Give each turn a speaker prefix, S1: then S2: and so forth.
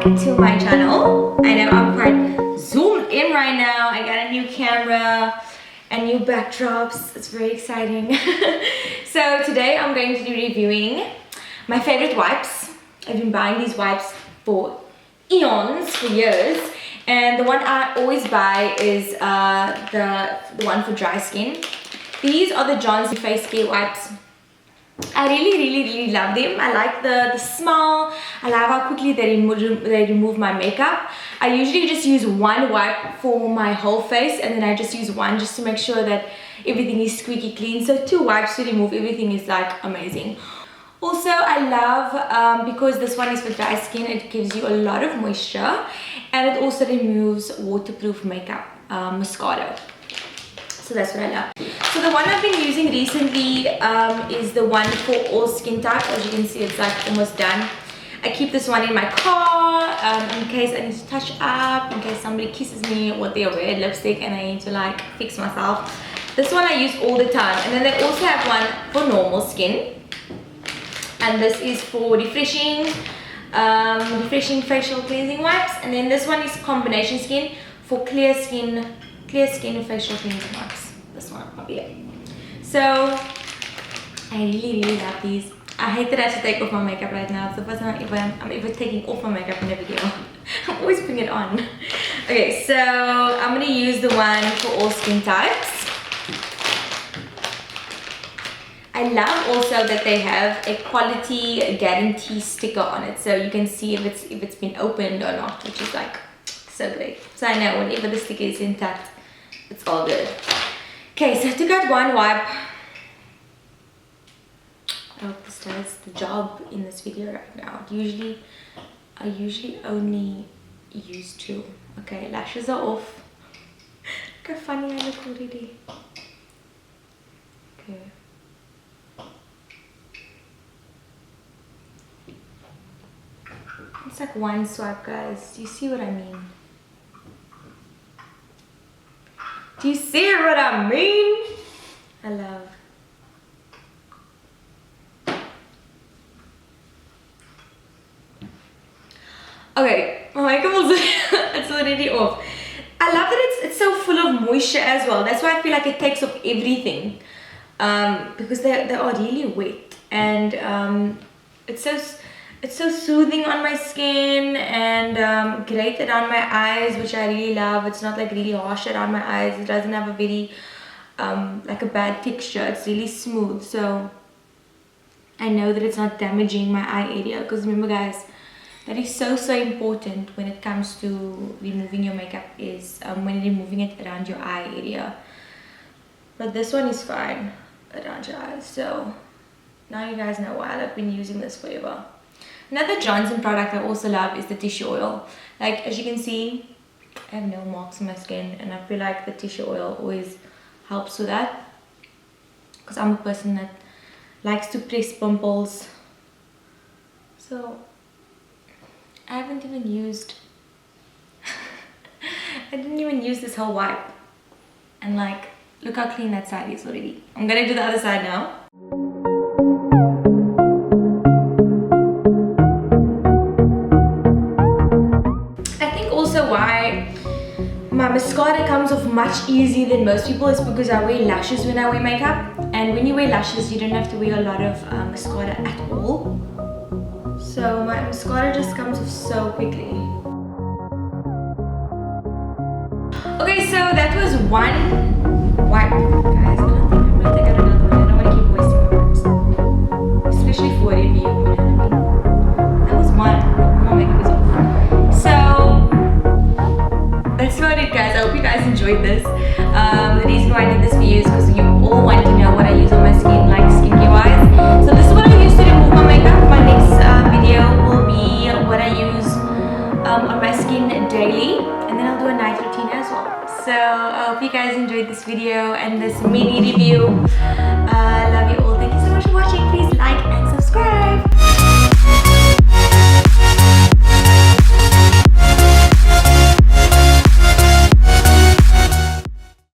S1: to my channel. I know I'm quite zoomed in right now. I got a new camera and new backdrops. It's very exciting. So today I'm going to be reviewing my favorite wipes. I've been buying these wipes for eons, for years, and the one I always buy is the one for dry skin. These are the Johnson Face Care wipes. I really love them. I like the smell. I love how quickly they remove my makeup. I usually just use one wipe for my whole face, and then I just use one just to make sure that everything is squeaky clean. So 2 wipes to remove everything is like amazing. Also, I love because this one is for dry skin, it gives you a lot of moisture, and it also removes waterproof makeup, Moscato. So that's what I love. So the one I've been using recently is the one for all skin types. As you can see, it's like almost done. I keep this one in my car in case I need to touch up, in case somebody kisses me with their red lipstick and I need to like fix myself. This one I use all the time. And then they also have one for normal skin. And this is for refreshing facial cleansing wipes. And then this one is combination skin for clear skin facial cleansing wipes. This one up here. So I really love these. I hate that I have to take off my makeup right now. It's the first time I'm ever taking off my makeup in a video. I'm always putting it on. Okay, so I'm gonna use the one for all skin types. I love also that they have a quality guarantee sticker on it, so you can see if it's been opened or not, which is like so great. So I know whenever the sticker is intact, it's all good. Okay, so I took out one wipe. I hope this does the job in this video right now. I usually only use 2. Okay, lashes are off. Look how funny I look already. Okay. It's like one swipe, guys. Do you see what I mean? Do you see what I mean? I love. Okay, my makeup is it's already off. I love that it's so full of moisture as well. That's why I feel like it takes off everything. Because they are really wet, and it's so soothing on my skin, and great around my eyes, which I really love. It's not like really harsh around my eyes. It doesn't have a very like a bad texture. It's really smooth, so I know that it's not damaging my eye area. Because remember, guys, that is so important when it comes to removing your makeup, is when you're removing it around your eye area. But this one is fine around your eyes. So now you guys know why I've been using this forever. Another Johnson product I also love is the tissue oil. Like, as you can see, I have no marks on my skin, and I feel like the tissue oil always helps with that, because I'm a person that likes to press pimples. So I haven't even used I didn't even use this whole wipe, and like, look how clean that side is already. I'm gonna do the other side now. Why my mascara comes off much easier than most people is because I wear lashes when I wear makeup, and when you wear lashes you don't have to wear a lot of mascara at all, so my mascara just comes off so quickly. Okay, so that was one wipe, guys. I don't think I'm gonna take out another one. I don't want to keep wasting my wipes, especially for a review, you know what I mean? That was one. More makeup is off. So that's about it, guys. I hope you guys enjoyed this. The reason why I did this video is because you all want to know what I use on my skin, like skincare wise. So this is what I use to remove my makeup. My next video will be what I use on my skin daily, and then I'll do a night routine as well. So I hope you guys enjoyed this video and this mini review. I love you all. Thank you so much for watching. Please like and subscribe.